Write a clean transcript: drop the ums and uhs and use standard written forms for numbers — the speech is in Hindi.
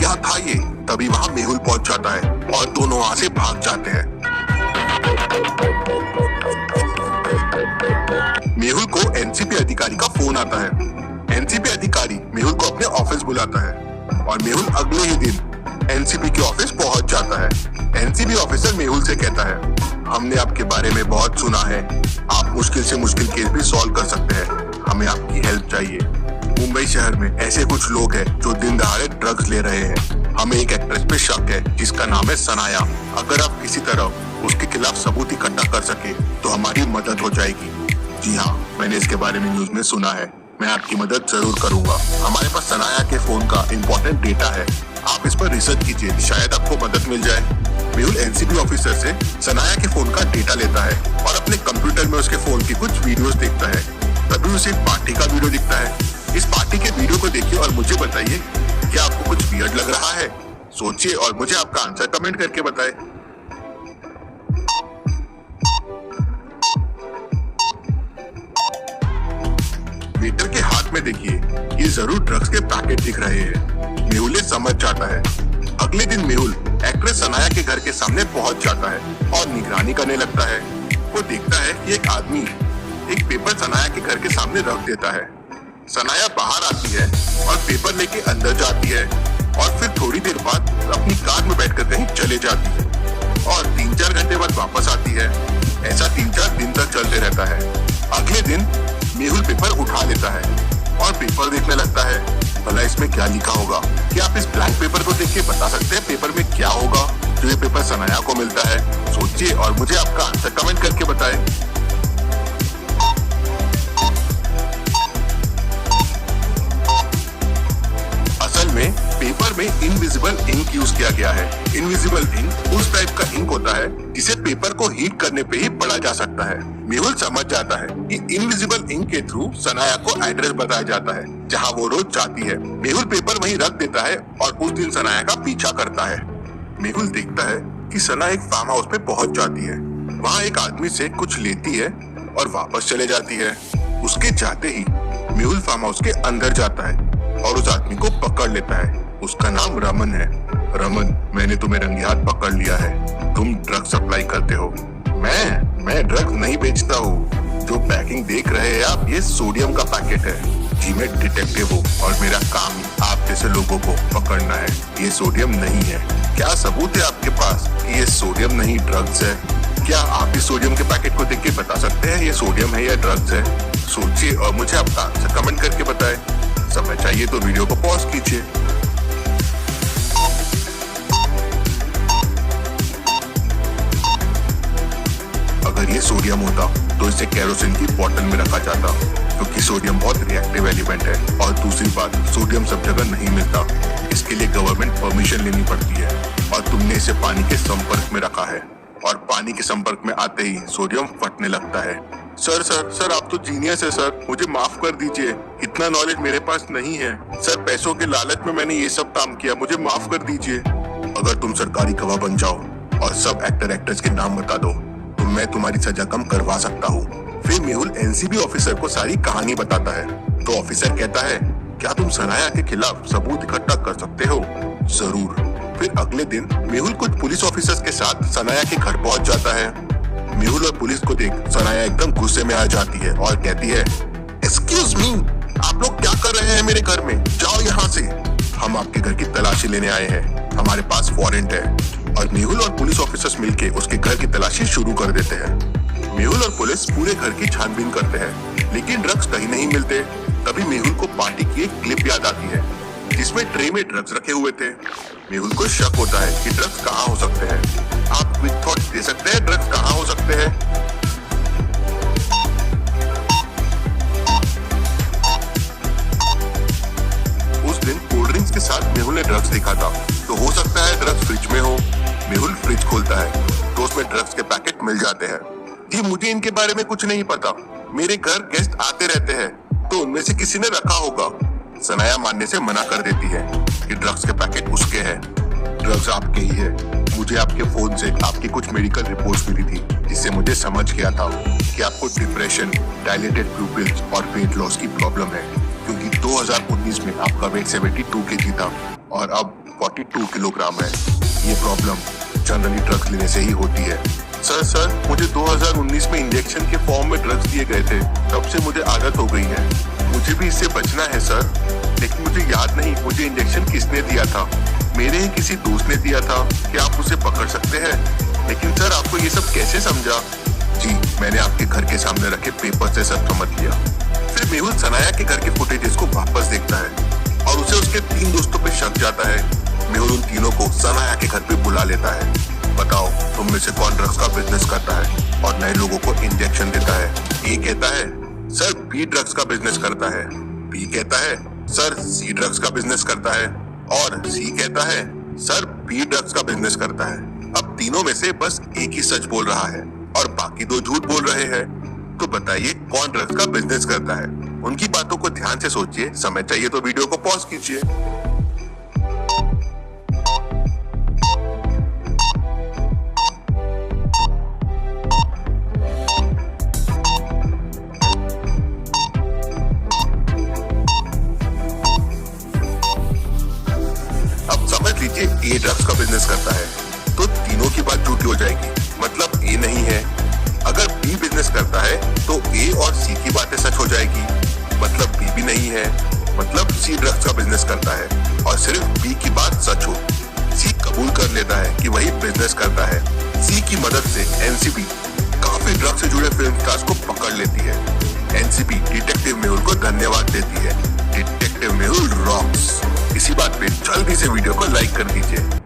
क्या था ये? तभी वहाँ मेहुल पहुंच जाता है और दोनों वहाँ से भाग जाते हैं। मेहुल को एनसीपी अधिकारी का फोन आता है। एनसीपी अधिकारी मेहुल को अपने ऑफिस बुलाता है और मेहुल अगले ही दिन एनसीपी के ऑफिस पहुंच जाता है। एनसीपी ऑफिसर मेहुल से कहता है, हमने आपके बारे में बहुत सुना है, आप मुश्किल से मुश्किल केस भी सॉल्व कर सकते हैं, हमें आपकी हेल्प चाहिए। मुंबई शहर में ऐसे कुछ लोग हैं जो दिन दहाड़े ड्रग्स ले रहे हैं। हमें एक एक्ट्रेस पे शक है जिसका नाम है सनाया। अगर आप किसी तरह उसके खिलाफ सबूत इकट्ठा कर सके तो हमारी मदद हो जाएगी। जी हाँ, मैंने इसके बारे में न्यूज में सुना है, मैं आपकी मदद जरूर करूंगा। हमारे पास सनाया के फोन का इम्पोर्टेंट डेटा है, आप इस पर रिसर्च कीजिए, शायद आपको मदद मिल जाए। मेहुल एनसीपी ऑफिसर से सनाया के फोन का डेटा लेता है और अपने कंप्यूटर में उसके फोन की कुछ वीडियोस देखता है। तभी उसे एक पार्टी का वीडियो दिखता है। इस पार्टी के वीडियो को देखिए और मुझे बताइए, क्या आपको कुछ वियर्ड लग रहा है? सोचिए और मुझे आपका आंसर कमेंट करके बताएं। वेटर के हाथ में देखिए, ये जरूर ड्रग्स के पैकेट दिख रहे हैं। मेहुल ये समझ जाता है। अगले दिन मेहुल एक्ट्रेस सनाया के घर के सामने पहुंच जाता है और निगरानी करने लगता है। वो देखता है कि एक आदमी एक पेपर सनाया के घर के सामने रख देता है। सनाया बाहर आती है और पेपर लेके अंदर जाती है और फिर थोड़ी देर बाद अपनी कार में बैठकर कहीं चले जाती है और 3-4 घंटे बाद वापस आती है। ऐसा 3-4 दिन तक चलते रहता है। अगले दिन मेहुल पेपर उठा लेता है और पेपर देखने लगता है, भला इसमें क्या लिखा होगा। क्या आप इस ब्लैंक पेपर को देख के बता सकते हैं पेपर में क्या होगा जो ये पेपर सनाया को मिलता है? सोचिए और मुझे आपका आंसर कमेंट करके बताएं। असल में पेपर में इनविजिबल इंक यूज किया गया है। इनविजिबल इंक उस टाइप का इंक होता है जिसे पेपर को हीट करने पे ही पढ़ा जा सकता है। मेहुल समझ जाता है कि इनविजिबल इंक के थ्रू सनाया को एड्रेस बताया जाता है जहां वो रोज जाती है। मेहुल पेपर वहीं रख देता है और उस दिन सनाया का पीछा करता है। मेहुल देखता है कि सनाया एक फार्म हाउस पे पहुंच जाती है। वहाँ एक आदमी से कुछ लेती है और वापस चले जाती है। उसके जाते ही मेहुल फार्म हाउस के अंदर जाता है और उस आदमी को पकड़ लेता है। उसका नाम रमन है। रमन, मैंने तुम्हें रंगे हाथ पकड़ लिया है, तुम ड्रग सप्लाई करते हो। मैं ड्रग्स नहीं बेचता हूँ। जो पैकिंग देख रहे हैं आप, ये सोडियम का पैकेट है। जी, मैं डिटेक्टिव हूँ और मेरा काम आप जैसे लोगों को पकड़ना है। ये सोडियम नहीं है। क्या सबूत है आपके पास कि ये सोडियम नहीं ड्रग्स है? क्या आप इस सोडियम के पैकेट को देख के बता सकते हैं ये सोडियम है या ड्रग्स है? सोचिए और मुझे आपका आंसर कमेंट करके बताएं। समय चाहिए तो वीडियो को पॉज कीजिए। अगर ये सोडियम होता तो इसे केरोसिन की बोतल में रखा जाता, क्योंकि सोडियम बहुत रिएक्टिव एलिमेंट है। और दूसरी बात, सोडियम सब जगह नहीं मिलता, इसके लिए गवर्नमेंट परमिशन लेनी पड़ती है। और तुमने इसे पानी के संपर्क में रखा है और पानी के संपर्क में आते ही सोडियम फटने लगता है। सर आप तो जीनियस है सर, मुझे माफ कर दीजिए, इतना नॉलेज मेरे पास नहीं है सर। पैसों के लालच में मैंने ये सब काम किया, मुझे माफ कर दीजिए। अगर तुम सरकारी गवाह बन जाओ और सब एक्ट्रेस के नाम बता दो तो मैं तुम्हारी सजा कम करवा सकता हूँ। फिर मेहुल एनसीबी ऑफिसर को सारी कहानी बताता है। तो ऑफिसर कहता है, क्या तुम सनाया के खिलाफ सबूत इकट्ठा कर सकते हो? जरूर। फिर अगले दिन मेहुल कुछ पुलिस ऑफिसर्स के साथ सनाया के घर पहुंच जाता है। मेहुल और पुलिस को देख सनाया एकदम गुस्से में आ जाती है और कहती है, एक्सक्यूज मी, आप लोग क्या कर रहे हैं मेरे घर में? जाओ यहाँ से। हम आपके घर की तलाशी लेने आए हैं, हमारे पास वारंट है। और मेहुल और पुलिस ऑफिसर्स मिलके उसके घर की तलाशी शुरू कर देते हैं। मेहुल और पुलिस पूरे घर की छानबीन करते हैं, लेकिन ड्रग्स कहीं नहीं मिलते। तभी मेहुल को पार्टी की एक क्लिप याद आती है जिसमें ट्रे में ड्रग्स रखे हुए थे। मेहुल को शक होता है कि ड्रग्स कहाँ हो सकते हैं। आप क्विक थॉट दे सकते हैं, ड्रग्स कहाँ हो सकते हैं? उस दिन कोल्ड ड्रिंक्स के साथ मेहुल ने ड्रग्स देखा था, तो हो सकता है ड्रग्स फ्रिज में हो। मेहुल फ्रिज खोलता है तो उसमें ड्रग्स के पैकेट मिल जाते हैं। जी, मुझे इनके बारे में कुछ नहीं पता, मेरे घर गेस्ट आते रहते हैं, तो उनमें से किसी ने रखा होगा। सनाया मानने से मना कर देती है कि ड्रग्स के पैकेट उसके हैं। ड्रग्स आपके ही है। मुझे आपके फोन से आपकी कुछ मेडिकल रिपोर्ट्स मिली थी, जिससे मुझे समझ गया था कि आपको डिप्रेशन, डायलेटेड प्यूपिल्स और वेट लॉस की प्रॉब्लम है, क्योंकि 2019 में आपका वेट 72 kg था और अब 42 किलोग्राम है। ये प्रॉब्लम जनरली ड्रग्स लेने से ही होती है। सर मुझे 2019 में इंजेक्शन के फॉर्म में ड्रग्स दिए गए थे, तब से मुझे आदत हो गई है। मुझे भी इससे बचना है सर, लेकिन मुझे याद नहीं मुझे इंजेक्शन किसने दिया था। मेरे ही किसी दोस्त ने दिया था। क्या आप उसे पकड़ सकते हैं? लेकिन सर आपको ये सब कैसे समझा? जी, मैंने आपके घर के सामने रखे पेपर से सब समझ लिया। फिर मेहुल सनाया के घर के फुटेजेस को वापस देखता है और उसे उसके 3 दोस्तों पे शक जाता है। मेहुल उन तीनों को सनाया के घर पे बुला लेता है। बताओ तुम में से कौन ड्रग्स का बिजनेस करता है और नए लोगों को इंजेक्शन देता है? ए कहता है सर बी ड्रग्स का बिजनेस करता है। बी कहता है सर सी ड्रग्स का बिजनेस करता है और सी कहता है सर बी ड्रग्स का बिजनेस करता है। अब तीनों में से बस एक ही सच बोल रहा है और बाकी 2 झूठ बोल रहे हैं। तो बताइए कौन ड्रग्स का बिजनेस करता है? उनकी बातों को ध्यान से सोचिए। समय चाहिए तो वीडियो को पॉज कीजिए। अब समझ लीजिए ए ड्रग्स का बिजनेस करता है, तो तीनों की बात झूठी हो जाएगी, मतलब ए नहीं है। अगर बी बिजनेस करता है तो ए और सी की बातें सच हो जाएगी, मतलब बी भी नहीं है, मतलब सी ड्रग्स का बिजनेस करता है और सिर्फ बी की बात सच हो। सी कबूल कर लेता है कि वही बिजनेस करता है। सी की मदद से एनसीबी काफी ड्रग्स से जुड़े फिल्म स्टार्स को पकड़ लेती है। एनसीबी डिटेक्टिव मेहुल को धन्यवाद देती है। Detective Mehul rocks. इसी बात पे जल्दी से वीडियो को लाइक कर दीजिए।